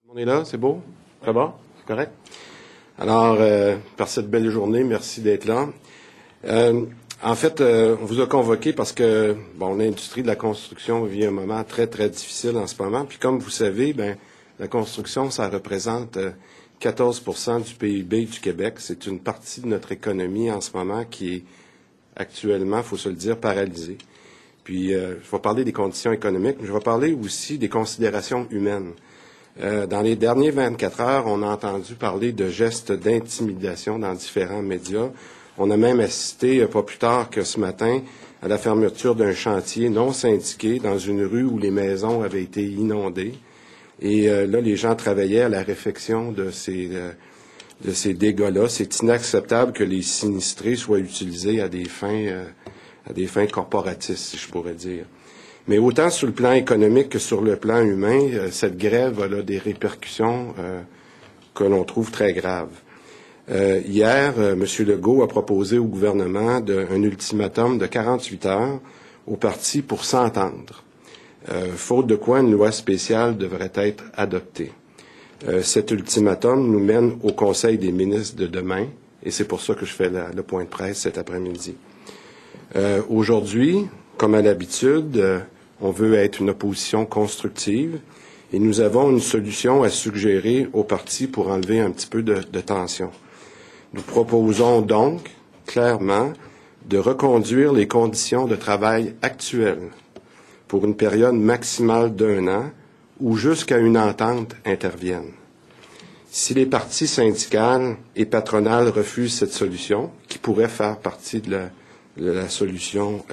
On est là, c'est beau? Ça va? C'est correct? Alors, par cette belle journée, merci d'être là. En fait, on vous a convoqué parce que, l'industrie de la construction vit un moment très, très difficile en ce moment. Puis comme vous savez, la construction, ça représente 14% du PIB du Québec. C'est une partie de notre économie en ce moment qui est actuellement, il faut se le dire, paralysée. Puis, je vais parler des conditions économiques, mais je vais parler aussi des considérations humaines. Dans les derniers 24 heures, on a entendu parler de gestes d'intimidation dans différents médias. On a même assisté, pas plus tard que ce matin, à la fermeture d'un chantier non syndiqué dans une rue où les maisons avaient été inondées. Et là, les gens travaillaient à la réfection de ces dégâts-là. C'est inacceptable que les sinistrés soient utilisés à des fins corporatistes, si je pourrais dire. Mais autant sur le plan économique que sur le plan humain, cette grève a des répercussions que l'on trouve très graves. Hier, M. Legault a proposé au gouvernement un ultimatum de 48 heures au parti pour s'entendre, faute de quoi une loi spéciale devrait être adoptée. Cet ultimatum nous mène au Conseil des ministres de demain, et c'est pour ça que je fais le point de presse cet après-midi. Aujourd'hui, comme à l'habitude, on veut être une opposition constructive et nous avons une solution à suggérer au parti pour enlever un petit peu de tension. Nous proposons donc, clairement, de reconduire les conditions de travail actuelles pour une période maximale d'1 an ou jusqu'à une entente intervienne. Si les partis syndicales et patronales refusent cette solution, qui pourrait faire partie de la solution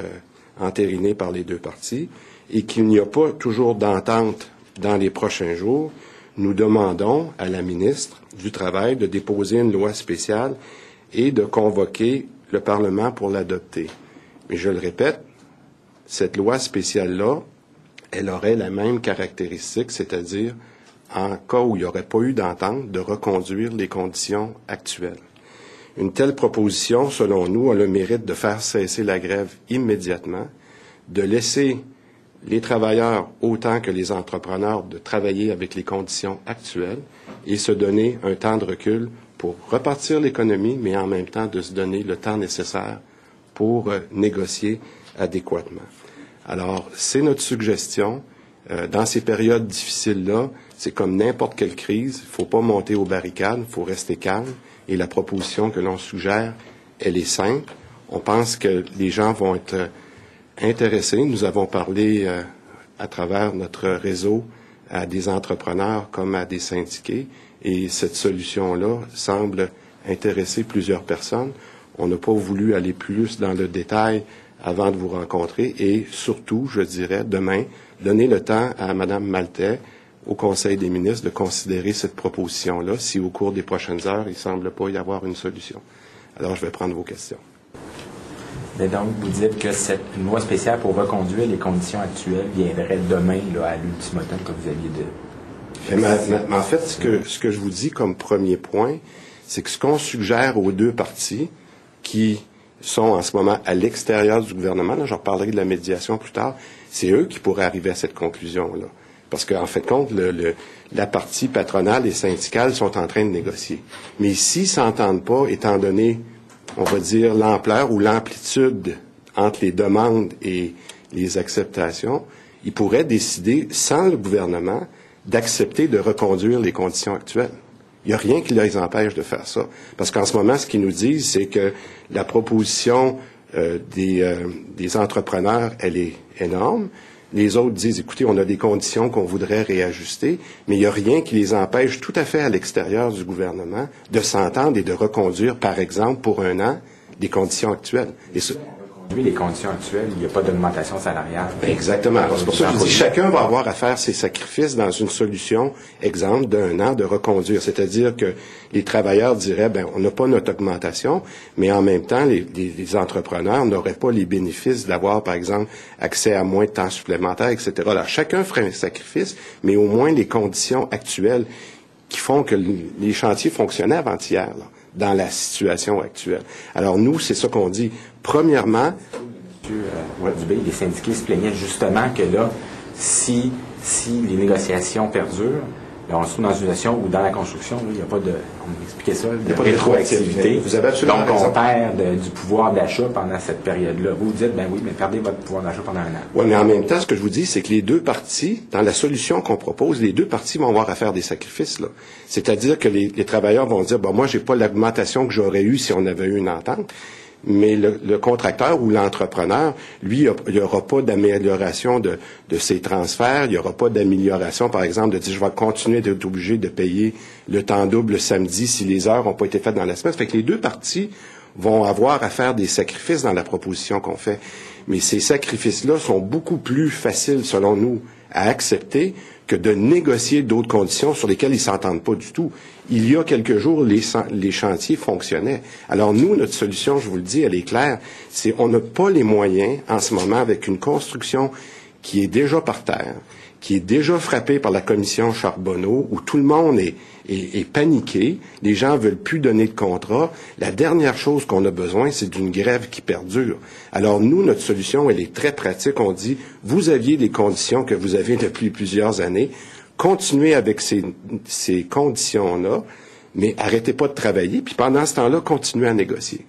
entérinée par les deux partis, et qu'il n'y a pas toujours d'entente dans les prochains jours, nous demandons à la ministre du Travail de déposer une loi spéciale et de convoquer le Parlement pour l'adopter. Mais je le répète, cette loi spéciale-là, elle aurait la même caractéristique, c'est-à-dire, en cas où il n'y aurait pas eu d'entente, de reconduire les conditions actuelles. Une telle proposition, selon nous, a le mérite de faire cesser la grève immédiatement, de laisser les travailleurs autant que les entrepreneurs de travailler avec les conditions actuelles et se donner un temps de recul pour repartir l'économie, mais en même temps de se donner le temps nécessaire pour négocier adéquatement. Alors, c'est notre suggestion. Dans ces périodes difficiles-là, c'est comme n'importe quelle crise, il ne faut pas monter aux barricades, il faut rester calme. Et la proposition que l'on suggère, elle est simple. On pense que les gens vont être intéressés. Nous avons parlé à travers notre réseau à des entrepreneurs comme à des syndiqués. Et cette solution-là semble intéresser plusieurs personnes. On n'a pas voulu aller plus dans le détail avant de vous rencontrer. Et surtout, je dirais, demain, donner le temps à Mme Maltais, au Conseil des ministres, de considérer cette proposition-là si au cours des prochaines heures, il ne semble pas y avoir une solution. Alors, je vais prendre vos questions. Mais donc, vous dites que cette loi spéciale pour reconduire les conditions actuelles viendrait demain là, à l'ultimatum que vous aviez de... Mais en fait, ce que je vous dis comme premier point, c'est que ce qu'on suggère aux deux partis qui sont en ce moment à l'extérieur du gouvernement, là, je reparlerai de la médiation plus tard, c'est eux qui pourraient arriver à cette conclusion-là. Parce qu'en fait, compte, la partie patronale et syndicale sont en train de négocier. Mais s'ils ne s'entendent pas, étant donné, on va dire, l'ampleur ou l'amplitude entre les demandes et les acceptations, ils pourraient décider, sans le gouvernement, d'accepter de reconduire les conditions actuelles. Il n'y a rien qui les empêche de faire ça. Parce qu'en ce moment, ce qu'ils nous disent, c'est que la proposition des entrepreneurs, elle est énorme. Les autres disent, écoutez, on a des conditions qu'on voudrait réajuster, mais il n'y a rien qui les empêche tout à fait à l'extérieur du gouvernement de s'entendre et de reconduire, par exemple, pour 1 an, les conditions actuelles. Et les conditions actuelles, il n'y a pas d'augmentation salariale. Exactement. Alors, c'est pour ça que je dis, chacun va avoir à faire ses sacrifices dans une solution, exemple, d'1 an de reconduire. C'est-à-dire que les travailleurs diraient, on n'a pas notre augmentation, mais en même temps, les entrepreneurs n'auraient pas les bénéfices d'avoir, par exemple, accès à moins de temps supplémentaire, etc. Alors, chacun ferait un sacrifice, mais au moins les conditions actuelles qui font que les chantiers fonctionnaient avant-hier, là, dans la situation actuelle. Alors, nous, c'est ça qu'on dit. Premièrement, M. Dubé, les syndiqués se plaignaient justement que là, si les négociations perdurent, Là, on se trouve dans une situation où, dans la construction, là, il n'y a pas de, on m'expliquait ça, de rétroactivité. Vous avez absolument donc, raison. On perd du pouvoir d'achat pendant cette période-là. Vous dites, ben oui, mais perdez votre pouvoir d'achat pendant un an. Oui, mais en même temps, ce que je vous dis, c'est que les deux parties, dans la solution qu'on propose, les deux parties vont avoir à faire des sacrifices, là. C'est-à-dire que les travailleurs vont dire, moi, j'ai pas l'augmentation que j'aurais eue si on avait eu une entente. Mais le contracteur ou l'entrepreneur, lui, il n'y aura pas d'amélioration de ses transferts, il n'y aura pas d'amélioration, par exemple, de dire je vais continuer d'être obligé de payer le temps double le samedi si les heures n'ont pas été faites dans la semaine. Ça fait que les deux parties vont avoir à faire des sacrifices dans la proposition qu'on fait. Mais ces sacrifices-là sont beaucoup plus faciles, selon nous, à accepter que de négocier d'autres conditions sur lesquelles ils s'entendent pas du tout. Il y a quelques jours, les chantiers fonctionnaient. Alors nous, notre solution, je vous le dis, elle est claire, c'est on n'a pas les moyens en ce moment avec une construction qui est déjà par terre, qui est déjà frappée par la commission Charbonneau, où tout le monde est paniqué, les gens veulent plus donner de contrat. La dernière chose qu'on a besoin, c'est d'une grève qui perdure. Alors nous, notre solution, elle est très pratique. On dit, vous aviez des conditions que vous avez depuis plusieurs années, continuez avec ces conditions-là, mais arrêtez pas de travailler, puis pendant ce temps-là, continuez à négocier.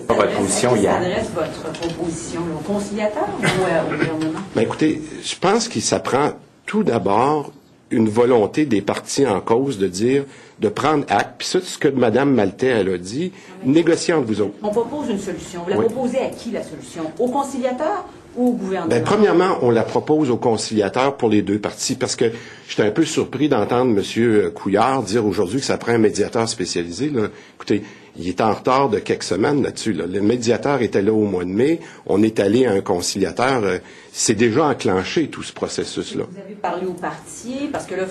Votre position hier. S'adresse votre proposition au conciliateur ou au gouvernement? Ben écoutez, je pense que ça prend tout d'abord une volonté des partis en cause de dire, de prendre acte, puis ça, ce que Mme Maltais, elle a dit, négociez entre vous autres. On propose une solution. Vous la proposez à qui, la solution? Au conciliateur ou au gouvernement? Ben, premièrement, on la propose au conciliateur pour les deux parties, parce que j'étais un peu surpris d'entendre M. Couillard dire aujourd'hui que ça prend un médiateur spécialisé. Là. Écoutez, il est en retard de quelques semaines là-dessus. Là. Le médiateur était là au mois de mai. On est allé à un conciliateur. C'est déjà enclenché, tout ce processus-là. Vous avez parlé aux partis, parce que là,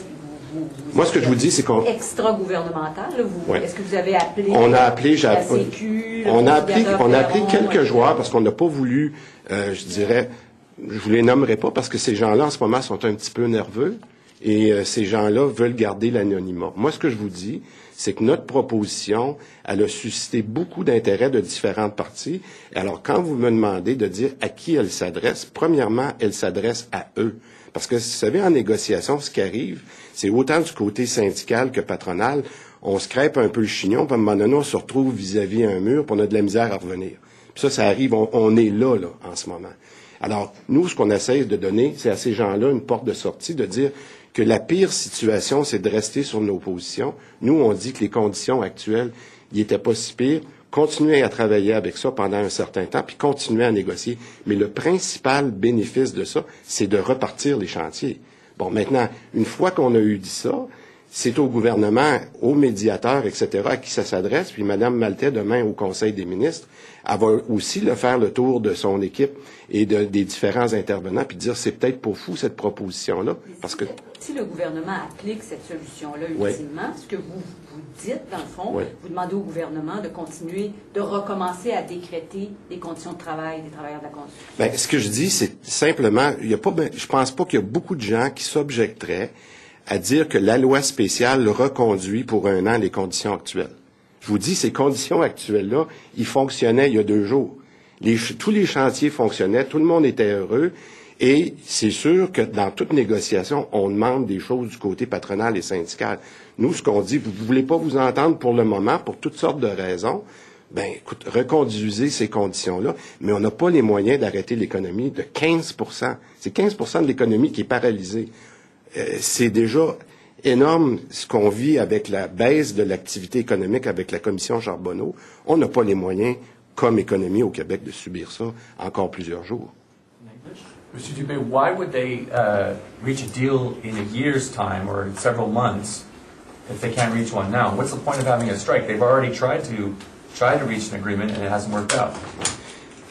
moi, ce que je vous dis, c'est qu'on... Extra-gouvernemental, là, ouais. Est-ce que vous avez appelé on a appelé, la Sécu, on a appelé quelques joueurs parce qu'on n'a pas voulu, je dirais, je vous les nommerai pas parce que ces gens-là, en ce moment, sont un petit peu nerveux et ces gens-là veulent garder l'anonymat. Moi, ce que je vous dis, c'est que notre proposition, elle a suscité beaucoup d'intérêt de différentes parties. Et alors, quand vous me demandez de dire à qui elle s'adresse, premièrement, elle s'adresse à eux. Parce que, vous savez, en négociation, ce qui arrive, c'est autant du côté syndical que patronal, on se crêpe un peu le chignon, puis à un moment donné, on se retrouve vis-à-vis un mur, puis on a de la misère à revenir. Puis ça arrive, on est là, en ce moment. Alors, nous, ce qu'on essaie de donner, c'est à ces gens-là une porte de sortie, de dire que la pire situation, c'est de rester sur nos positions. Nous, on dit que les conditions actuelles, ils n'étaient pas si pires. Continuez à travailler avec ça pendant un certain temps, puis continuez à négocier. Mais le principal bénéfice de ça, c'est de repartir les chantiers. Bon, maintenant, une fois qu'on a eu dit ça, c'est au gouvernement, aux médiateurs, etc., à qui ça s'adresse. Puis Mme Maltais, demain, au Conseil des ministres, elle va aussi faire le tour de son équipe et des différents intervenants, puis dire c'est peut-être pour vous cette proposition-là. Parce que si le gouvernement applique cette solution-là ultimement, ce que vous dites, dans le fond, vous demandez au gouvernement de continuer, de recommencer à décréter les conditions de travail des travailleurs de la construction. Bien, ce que je dis, c'est simplement, je pense pas qu'il y a beaucoup de gens qui s'objecteraient à dire que la loi spéciale reconduit pour un an les conditions actuelles. Je vous dis, ces conditions actuelles-là, ils fonctionnaient il y a 2 jours. Tous les chantiers fonctionnaient, tout le monde était heureux, et c'est sûr que dans toute négociation, on demande des choses du côté patronal et syndical. Nous, ce qu'on dit, vous ne voulez pas vous entendre pour le moment, pour toutes sortes de raisons, ben, écoute, reconduisez ces conditions-là, mais on n'a pas les moyens d'arrêter l'économie de 15 %. C'est 15 % de l'économie qui est paralysée. C'est déjà énorme ce qu'on vit avec la baisse de l'activité économique avec la commission Charbonneau. On n'a pas les moyens, comme économie au Québec, de subir ça encore plusieurs jours. Mr. Dubé, why would they reach a deal in a year's time or in several months if they can't reach one now? What's the point of having a strike? They've already tried to reach an agreement and it hasn't worked out.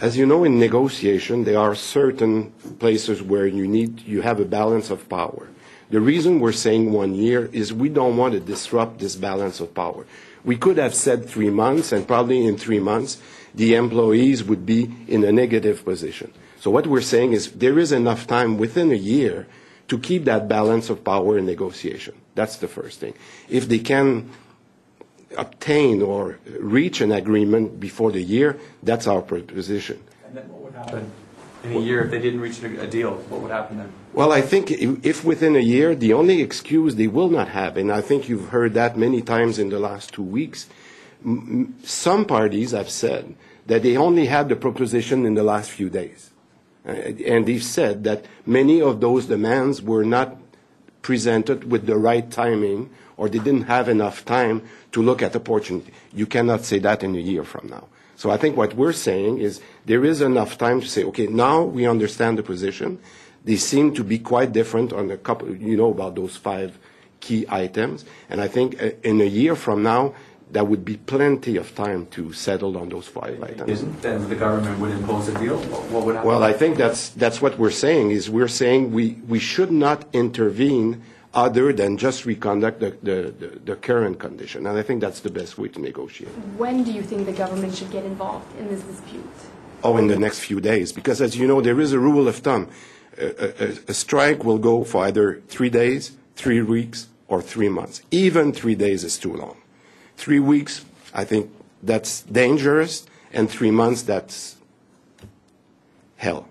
As you know, in negotiation, there are certain places where you have a balance of power. The reason we're saying 1 year is we don't want to disrupt this balance of power. We could have said 3 months, and probably in 3 months, the employees would be in a negative position. So what we're saying is there is enough time within a year to keep that balance of power in negotiation. That's the first thing. If they can obtain or reach an agreement before the year, that's our position. And then what would happen In a year, if they didn't reach a deal, what would happen then? Well, I think if within a year, the only excuse they will not have, and I think you've heard that many times in the last 2 weeks, some parties have said that they only had the proposition in the last few days. And they've said that many of those demands were not presented with the right timing, or they didn't have enough time to look at opportunity. You cannot say that in a year from now. So I think what we're saying is there is enough time to say, okay, now we understand the position. They seem to be quite different on a couple, about those 5 key items. And I think in a year from now, there would be plenty of time to settle on those 5 items. Then the government would impose a deal? What would happen? Well, I think that's what we're saying, is we're saying we should not intervene other than just reconduct the current condition. And I think that's the best way to negotiate. When do you think the government should get involved in this dispute? Oh, in the next few days. Because as you know, there is a rule of thumb. A strike will go for either 3 days, 3 weeks, or 3 months. Even 3 days is too long. 3 weeks, I think that's dangerous, and 3 months, that's hell.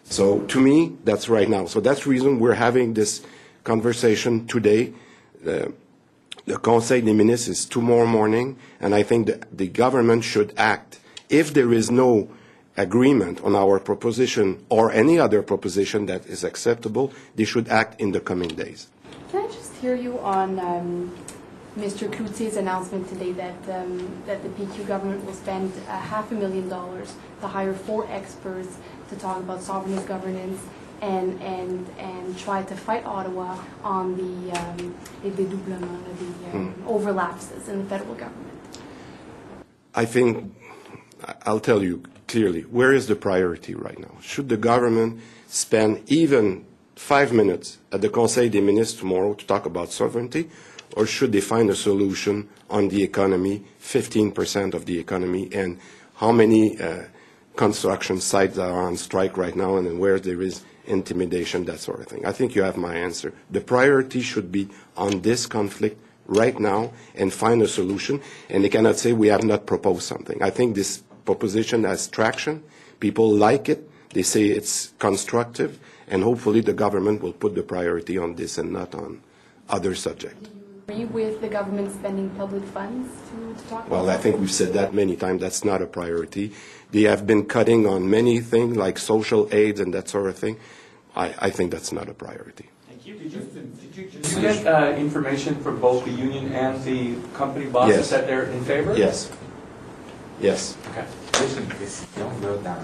So to me, that's right now. So that's the reason we're having this conversation today. The Conseil des Ministres is tomorrow morning, and I think the government should act. If there is no agreement on our proposition or any other proposition that is acceptable, they should act in the coming days. Can I just hear you on Mr. Cloutier's announcement today that the PQ government will spend $500,000 to hire 4 experts to talk about sovereignist governance and try to fight Ottawa on the dédoublement, the overlaps in the federal government? I think, I'll tell you clearly, where is the priority right now? Should the government spend even 5 minutes at the Conseil des Ministres tomorrow to talk about sovereignty, or should they find a solution on the economy, 15% of the economy, and how many construction sites are on strike right now, and where there is intimidation, that sort of thing? I think you have my answer. The priority should be on this conflict right now and find a solution, and they cannot say we have not proposed something. I think this proposition has traction. People like it. They say it's constructive, and hopefully the government will put the priority on this and not on other subjects. Do you agree with the government spending public funds to talk about? Well, I think we've said that many times. That's not a priority. They have been cutting on many things like social aids and that sort of thing. I think that's not a priority. Thank you. Did you get information from both the union and the company bosses that they're in favor? Yes. Yes. Okay. Juste une précision, là,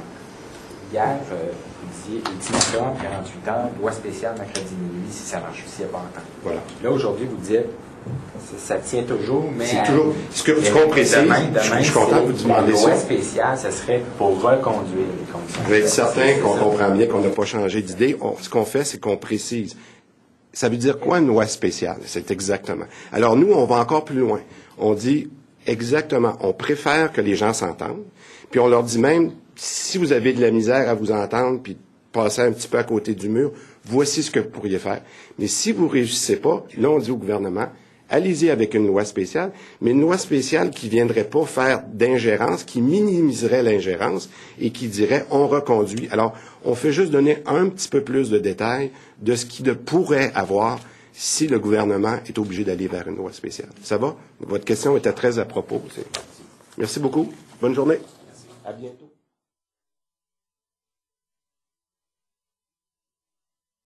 hier, vous disiez ultimatum, 48 heures, loi spéciale mercredi minuit, si ça marche aussi, il n'y a pas longtemps. Voilà. Là, aujourd'hui, vous dites, ça tient toujours, mais... C'est toujours... Ce qu'on précise, je suis content que vous demandiez ça. La loi spéciale, ça serait pour reconduire les conditions. Je vais être certain qu'on comprend bien qu'on n'a pas changé d'idée. Ce qu'on fait, c'est qu'on précise. Ça veut dire quoi, une loi spéciale? C'est exactement. Alors, nous, on va encore plus loin. On dit exactement, on préfère que les gens s'entendent, puis on leur dit même, si vous avez de la misère à vous entendre, puis passer un petit peu à côté du mur, voici ce que vous pourriez faire. Mais si vous ne réussissez pas, là, on dit au gouvernement, allez-y avec une loi spéciale, mais une loi spéciale qui ne viendrait pas faire d'ingérence, qui minimiserait l'ingérence et qui dirait on reconduit. Alors, on fait juste donner un petit peu plus de détails de ce qui pourrait avoir si le gouvernement est obligé d'aller vers une loi spéciale. Ça va? Votre question était très à propos. Merci beaucoup. Bonne journée. À bientôt.